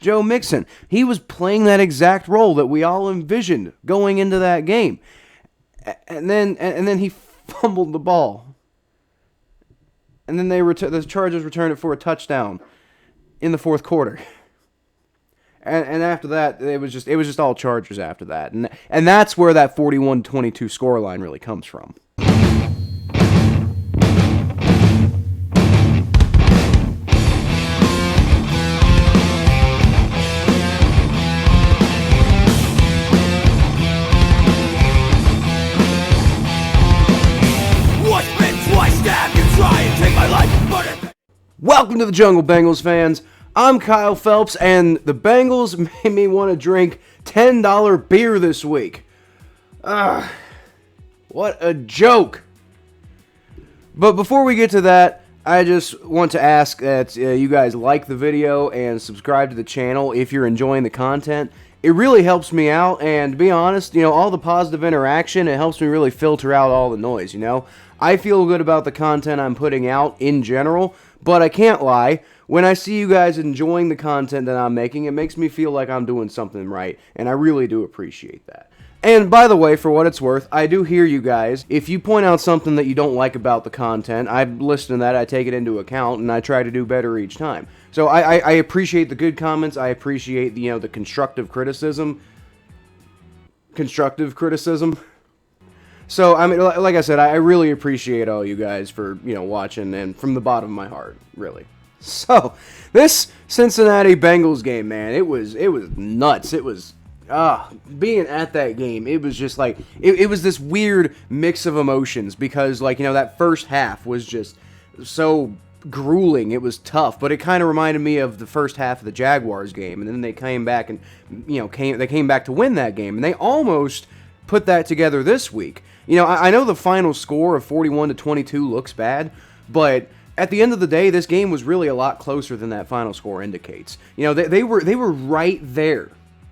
Joe Mixon, he was playing that exact role that we all envisioned going into that game. And then he fumbled the ball. And then the Chargers returned it for a touchdown in the fourth quarter. And after that, it was just all Chargers after that. And that's where that 41-22 scoreline really comes from. Welcome to the Jungle, Bengals fans. I'm Kyle Phelps, and the Bengals made me want to drink $10 beer this week. What a joke. But before we get to that, I just want to ask that you guys like the video and subscribe to the channel if you're enjoying the content. It really helps me out, and to be honest, all the positive interaction, it helps me really filter out all the noise, I feel good about the content I'm putting out in general, but I can't lie, when I see you guys enjoying the content that I'm making, it makes me feel like I'm doing something right, and I really do appreciate that. And by the way, for what it's worth, I do hear you guys. If you point out something that you don't like about the content, I listen to that, I take it into account, and I try to do better each time. So I appreciate the good comments, I appreciate the constructive criticism. So, I mean, like I said, I really appreciate all you guys for, watching, and from the bottom of my heart, really. So, this Cincinnati Bengals game, man, it was nuts. It was, being at that game, it was just like, it was this weird mix of emotions, because, that first half was just so grueling. It was tough, but it kind of reminded me of the first half of the Jaguars game, and then they came back and, they came back to win that game, and they almost put that together this week. I know the final score of 41-22 looks bad, but at the end of the day, this game was really a lot closer than that final score indicates. They were right there.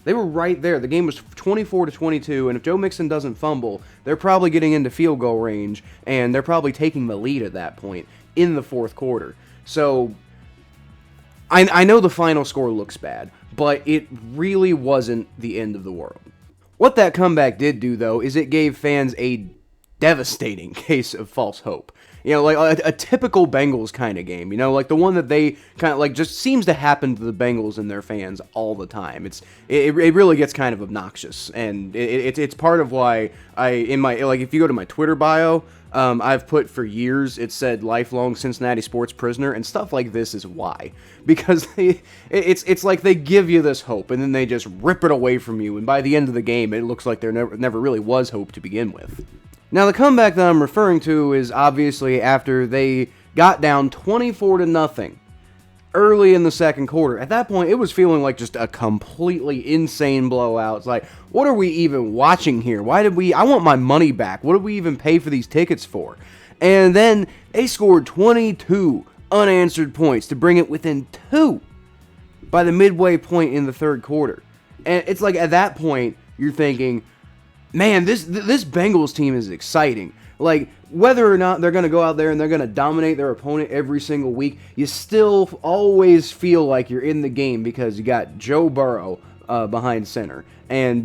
They were right there. The game was 24-22, and if Joe Mixon doesn't fumble, they're probably getting into field goal range, and they're probably taking the lead at that point in the fourth quarter. So, I know the final score looks bad, but it really wasn't the end of the world. What that comeback did do, though, is it gave fans a devastating case of false hope. Like a typical Bengals kind of game, like the one that they kind of just seems to happen to the Bengals and their fans all the time. It really gets kind of obnoxious, and it's part of why if you go to my Twitter bio, I've put for years, it said lifelong Cincinnati sports prisoner, and stuff like this is why. Because it's like they give you this hope, and then they just rip it away from you, and by the end of the game, it looks like there never really was hope to begin with. Now, the comeback that I'm referring to is obviously after they got down 24-0 early in the second quarter. At that point, it was feeling like just a completely insane blowout. It's like, what are we even watching here? I want my money back. What did we even pay for these tickets for? And then they scored 22 unanswered points to bring it within 2 by the midway point in the third quarter. And it's like at that point, you're thinking, man, this Bengals team is exciting. Like, whether or not they're going to go out there and they're going to dominate their opponent every single week, you still always feel like you're in the game because you got Joe Burrow behind center. And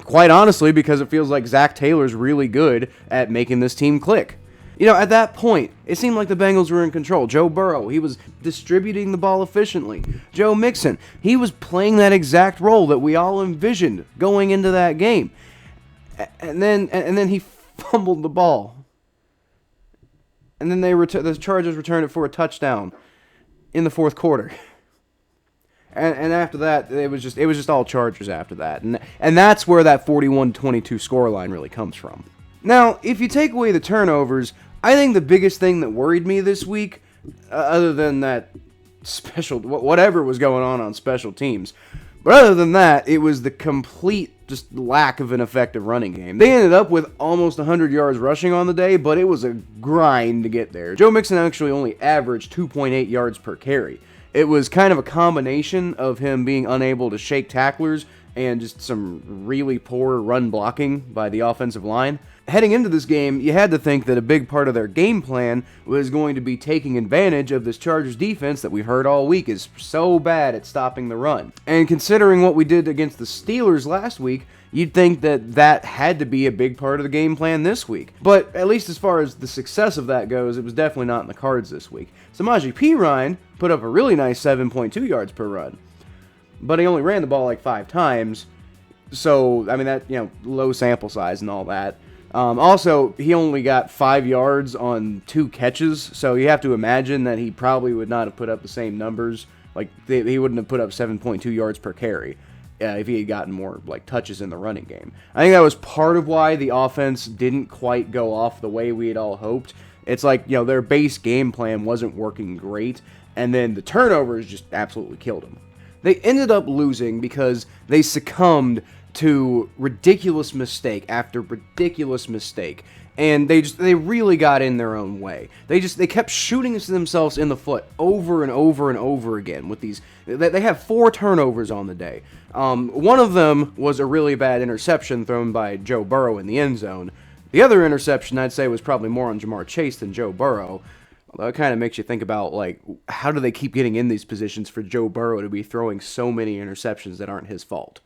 quite honestly, because it feels like Zach Taylor's really good at making this team click. At that point, it seemed like the Bengals were in control. Joe Burrow, he was distributing the ball efficiently. Joe Mixon, he was playing that exact role that we all envisioned going into that game. And then he fumbled the ball. And then the Chargers returned it for a touchdown in the fourth quarter. And after that, it was just all Chargers after that. And that's where that 41-22 scoreline really comes from. Now, if you take away the turnovers, I think the biggest thing that worried me this week, other than that whatever was going on special teams, but other than that, it was the complete just lack of an effective running game. They ended up with almost 100 yards rushing on the day, but it was a grind to get there. Joe Mixon actually only averaged 2.8 yards per carry. It was kind of a combination of him being unable to shake tacklers and just some really poor run blocking by the offensive line. Heading into this game, you had to think that a big part of their game plan was going to be taking advantage of this Chargers defense that we heard all week is so bad at stopping the run. And considering what we did against the Steelers last week, you'd think that that had to be a big part of the game plan this week. But at least as far as the success of that goes, it was definitely not in the cards this week. Samaje Perine put up a really nice 7.2 yards per run, but he only ran the ball like 5 times. So, I mean, that, low sample size and all that. Also, he only got 5 yards on 2 catches, so you have to imagine that he probably would not have put up the same numbers. Like, he wouldn't have put up 7.2 yards per carry if he had gotten more, touches in the running game. I think that was part of why the offense didn't quite go off the way we had all hoped. It's like, their base game plan wasn't working great, and then the turnovers just absolutely killed them. They ended up losing because they succumbed to ridiculous mistake after ridiculous mistake, and they really got in their own way. They kept shooting themselves in the foot over and over and over again with these. They have 4 turnovers on the day. One of them was a really bad interception thrown by Joe Burrow in the end zone. The other interception, I'd say, was probably more on Jamar Chase than Joe Burrow. Although it kind of makes you think about, how do they keep getting in these positions for Joe Burrow to be throwing so many interceptions that aren't his fault?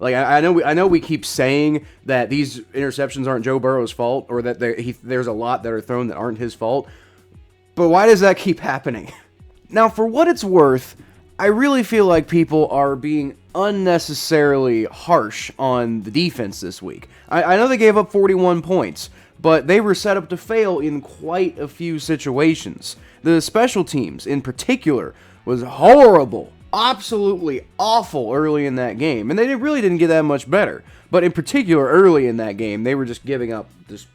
I know we keep saying that these interceptions aren't Joe Burrow's fault, or that there's a lot that are thrown that aren't his fault, but why does that keep happening? Now, for what it's worth, I really feel like people are being unnecessarily harsh on the defense this week. I know they gave up 41 points, but they were set up to fail in quite a few situations. The special teams, in particular, was horrible. Absolutely awful early in that game, and they really didn't get that much better. But in particular, early in that game, they were just giving up just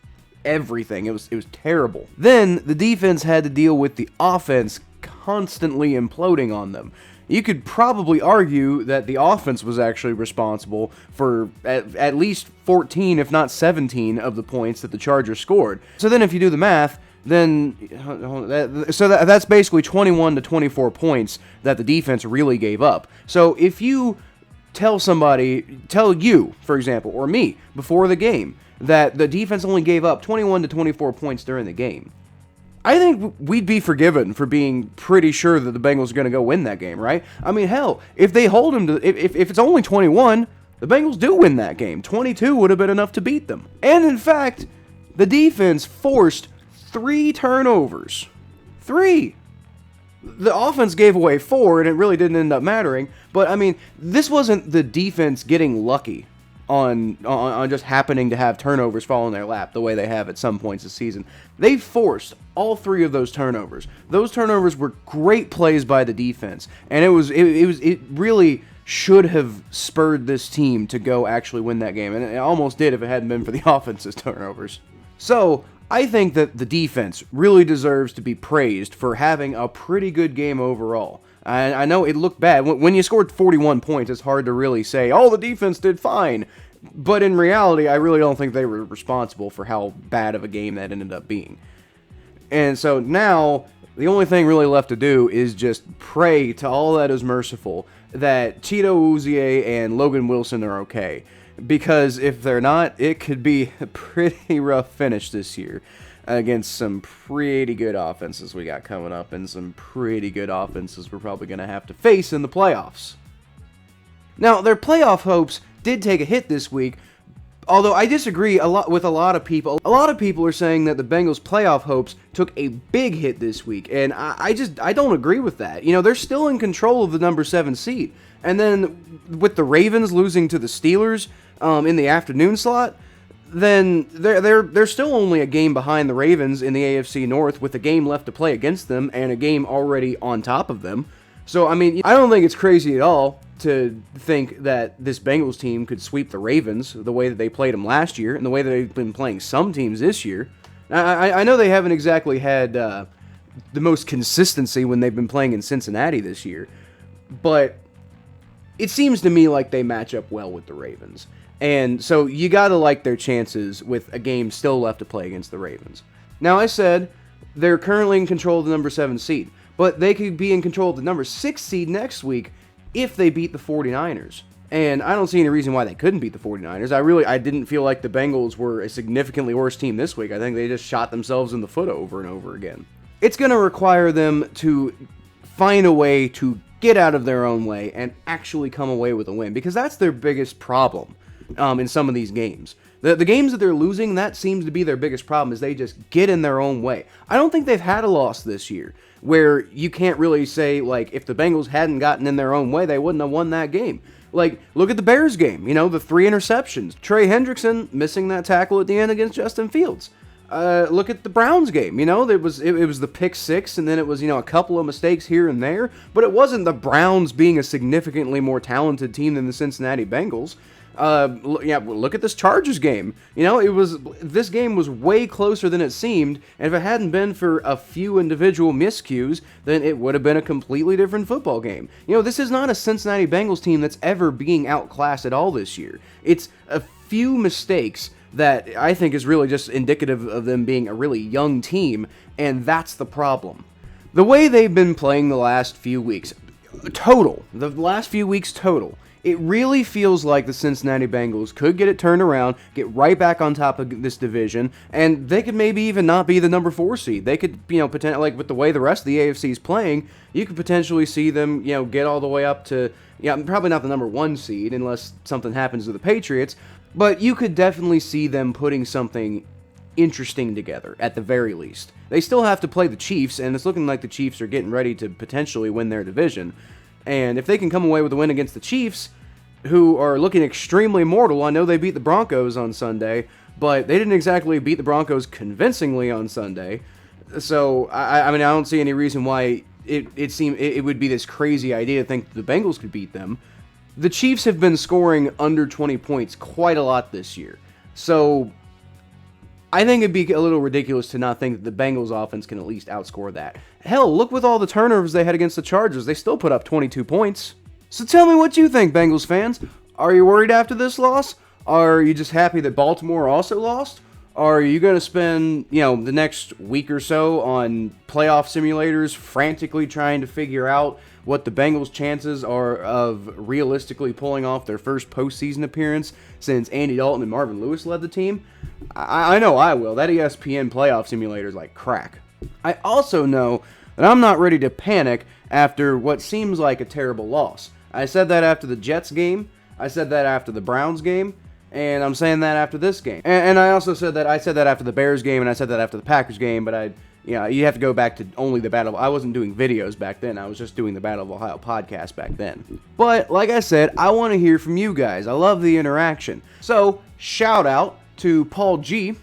everything. It was terrible. Then the defense had to deal with the offense constantly imploding on them. You could probably argue that the offense was actually responsible for at least 14, if not 17, of the points that the Chargers scored. So then if you do the math, then that's basically 21 to 24 points that the defense really gave up. So if you tell you, for example, or me, before the game, that the defense only gave up 21 to 24 points during the game, I think we'd be forgiven for being pretty sure that the Bengals are going to go win that game, right? I mean, hell, if they hold them to, if it's only 21, the Bengals do win that game. 22 would have been enough to beat them. And in fact, the defense forced 3 turnovers. 3. The offense gave away 4, and it really didn't end up mattering. But, I mean, this wasn't the defense getting lucky on just happening to have turnovers fall in their lap the way they have at some points this season. They forced all 3 of those turnovers. Those turnovers were great plays by the defense, and it really should have spurred this team to go actually win that game, and it almost did if it hadn't been for the offense's turnovers. So I think that the defense really deserves to be praised for having a pretty good game overall. I know it looked bad. When you scored 41 points, it's hard to really say, oh, the defense did fine. But in reality, I really don't think they were responsible for how bad of a game that ended up being. And so now, the only thing really left to do is just pray to all that is merciful that Cheeto Uzie and Logan Wilson are okay. Because if they're not, it could be a pretty rough finish this year against some pretty good offenses we got coming up, and some pretty good offenses we're probably going to have to face in the playoffs. Now, their playoff hopes did take a hit this week, although I disagree with a lot of people. A lot of people are saying that the Bengals' playoff hopes took a big hit this week, and I don't agree with that. They're still in control of the number 7 seed, and then with the Ravens losing to the Steelers in the afternoon slot, then they're still only a game behind the Ravens in the AFC North, with a game left to play against them and a game already on top of them. So, I mean, I don't think it's crazy at all to think that this Bengals team could sweep the Ravens the way that they played them last year and the way that they've been playing some teams this year. I know they haven't exactly had the most consistency when they've been playing in Cincinnati this year, but it seems to me like they match up well with the Ravens. And so you got to like their chances with a game still left to play against the Ravens. Now, I said they're currently in control of the number 7 seed, but they could be in control of the number 6 seed next week if they beat the 49ers. And I don't see any reason why they couldn't beat the 49ers. I didn't feel like the Bengals were a significantly worse team this week. I think they just shot themselves in the foot over and over again. It's going to require them to find a way to get out of their own way and actually come away with a win, because that's their biggest problem in some of these games. The games that they're losing, that seems to be their biggest problem, is they just get in their own way. I don't think they've had a loss this year where you can't really say, like, if the Bengals hadn't gotten in their own way, they wouldn't have won that game. Like, look at the Bears game, the 3 interceptions. Trey Hendrickson missing that tackle at the end against Justin Fields. Look at the Browns game, it was the pick 6, and then it was, a couple of mistakes here and there, but it wasn't the Browns being a significantly more talented team than the Cincinnati Bengals. Look at this Chargers game. This game was way closer than it seemed, and if it hadn't been for a few individual miscues, then it would have been a completely different football game. This is not a Cincinnati Bengals team that's ever being outclassed at all this year. It's a few mistakes that I think is really just indicative of them being a really young team, and that's the problem. The way they've been playing the last few weeks, it really feels like the Cincinnati Bengals could get it turned around, get right back on top of this division, and they could maybe even not be the number 4 seed. They could, potentially, like with the way the rest of the AFC is playing, you could potentially see them, get all the way up to, probably not the number 1 seed unless something happens to the Patriots, but you could definitely see them putting something interesting together, at the very least. They still have to play the Chiefs, and it's looking like the Chiefs are getting ready to potentially win their division. And if they can come away with a win against the Chiefs, who are looking extremely mortal, I know they beat the Broncos on Sunday, but they didn't exactly beat the Broncos convincingly on Sunday. So, I don't see any reason why it would be this crazy idea to think the Bengals could beat them. The Chiefs have been scoring under 20 points quite a lot this year. So, I think it'd be a little ridiculous to not think that the Bengals offense can at least outscore that. Hell, look with all the turnovers they had against the Chargers. They still put up 22 points. So tell me what you think, Bengals fans. Are you worried after this loss? Are you just happy that Baltimore also lost? Are you going to spend, the next week or so on playoff simulators frantically trying to figure out what the Bengals' chances are of realistically pulling off their first postseason appearance since Andy Dalton and Marvin Lewis led the team? I know I will. That ESPN playoff simulator is like crack. I also know that I'm not ready to panic after what seems like a terrible loss. I said that after the Jets game, I said that after the Browns game, and I'm saying that after this game. And I also said that after the Bears game, and I said that after the Packers game, but you have to go back to only the Battle. I wasn't doing videos back then. I was just doing the Battle of Ohio podcast back then. But like I said, I want to hear from you guys. I love the interaction. So shout out to Paul G,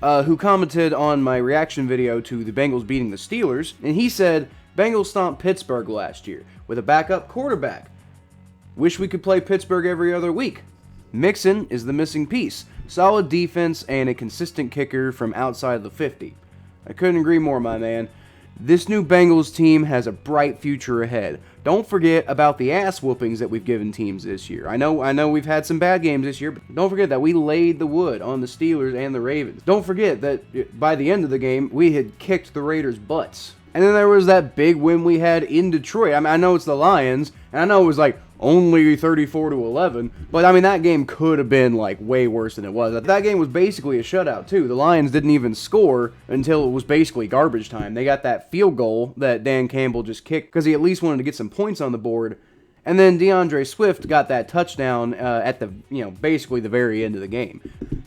who commented on my reaction video to the Bengals beating the Steelers, and he said, Bengals stomped Pittsburgh last year with a backup quarterback. Wish we could play Pittsburgh every other week. Mixon is the missing piece. Solid defense and a consistent kicker from outside the 50. I couldn't agree more, my man. This new Bengals team has a bright future ahead. Don't forget about the ass whoopings that we've given teams this year. I know we've had some bad games this year, but don't forget that we laid the wood on the Steelers and the Ravens. Don't forget that by the end of the game, we had kicked the Raiders' butts. And then there was that big win we had in Detroit. I know it's the Lions, and I know it was like only 34-11, but that game could have been like way worse than it was. That game was basically a shutout too. The Lions didn't even score until it was basically garbage time. They got that field goal that Dan Campbell just kicked because he at least wanted to get some points on the board. And then DeAndre Swift got that touchdown at the basically the very end of the game.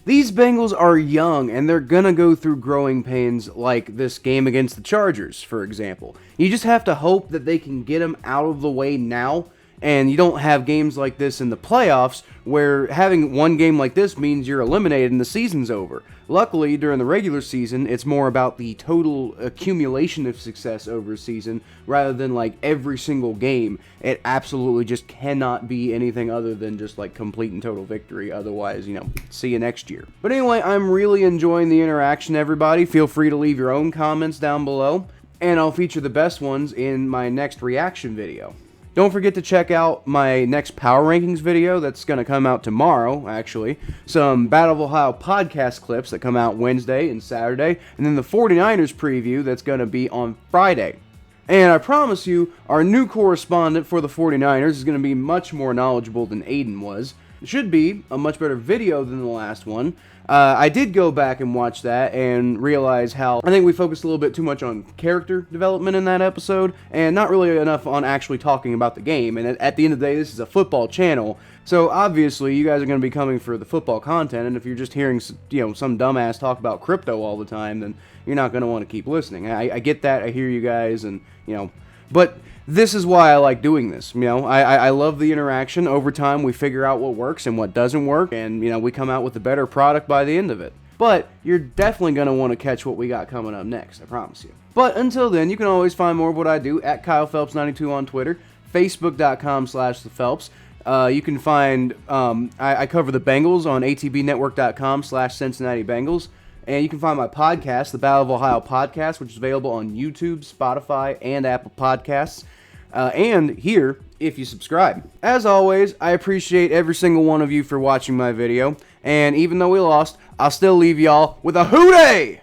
These Bengals are young, and they're gonna go through growing pains like this game against the Chargers, for example. You just have to hope that they can get them out of the way now, and you don't have games like this in the playoffs where having one game like this means you're eliminated and the season's over. Luckily, during the regular season, it's more about the total accumulation of success over a season rather than like every single game. It absolutely just cannot be anything other than just like complete and total victory. Otherwise, see you next year. But anyway, I'm really enjoying the interaction, everybody. Feel free to leave your own comments down below, and I'll feature the best ones in my next reaction video. Don't forget to check out my next Power Rankings video that's going to come out tomorrow, actually. Some Battle of Ohio podcast clips that come out Wednesday and Saturday. And then the 49ers preview that's going to be on Friday. And I promise you, our new correspondent for the 49ers is going to be much more knowledgeable than Aiden was. It should be a much better video than the last one. I did go back and watch that and realize how I think we focused a little bit too much on character development in that episode and not really enough on actually talking about the game. And at the end of the day, this is a football channel, so obviously you guys are going to be coming for the football content. And if you're just hearing some dumbass talk about crypto all the time, then you're not going to want to keep listening. I get that. I hear you guys, and but this is why I like doing this. I love the interaction. Over time, we figure out what works and what doesn't work, and we come out with a better product by the end of it. But you're definitely going to want to catch what we got coming up next, I promise you. But until then, you can always find more of what I do at Kyle Phelps 92 on Twitter, Facebook.com/ThePhelps. You can find, I cover the Bengals on atbnetwork.com/Cincinnati Bengals. And you can find my podcast, the Battle of Ohio Podcast, which is available on YouTube, Spotify, and Apple Podcasts. And here, if you subscribe. As always, I appreciate every single one of you for watching my video. And even though we lost, I'll still leave y'all with a hooray!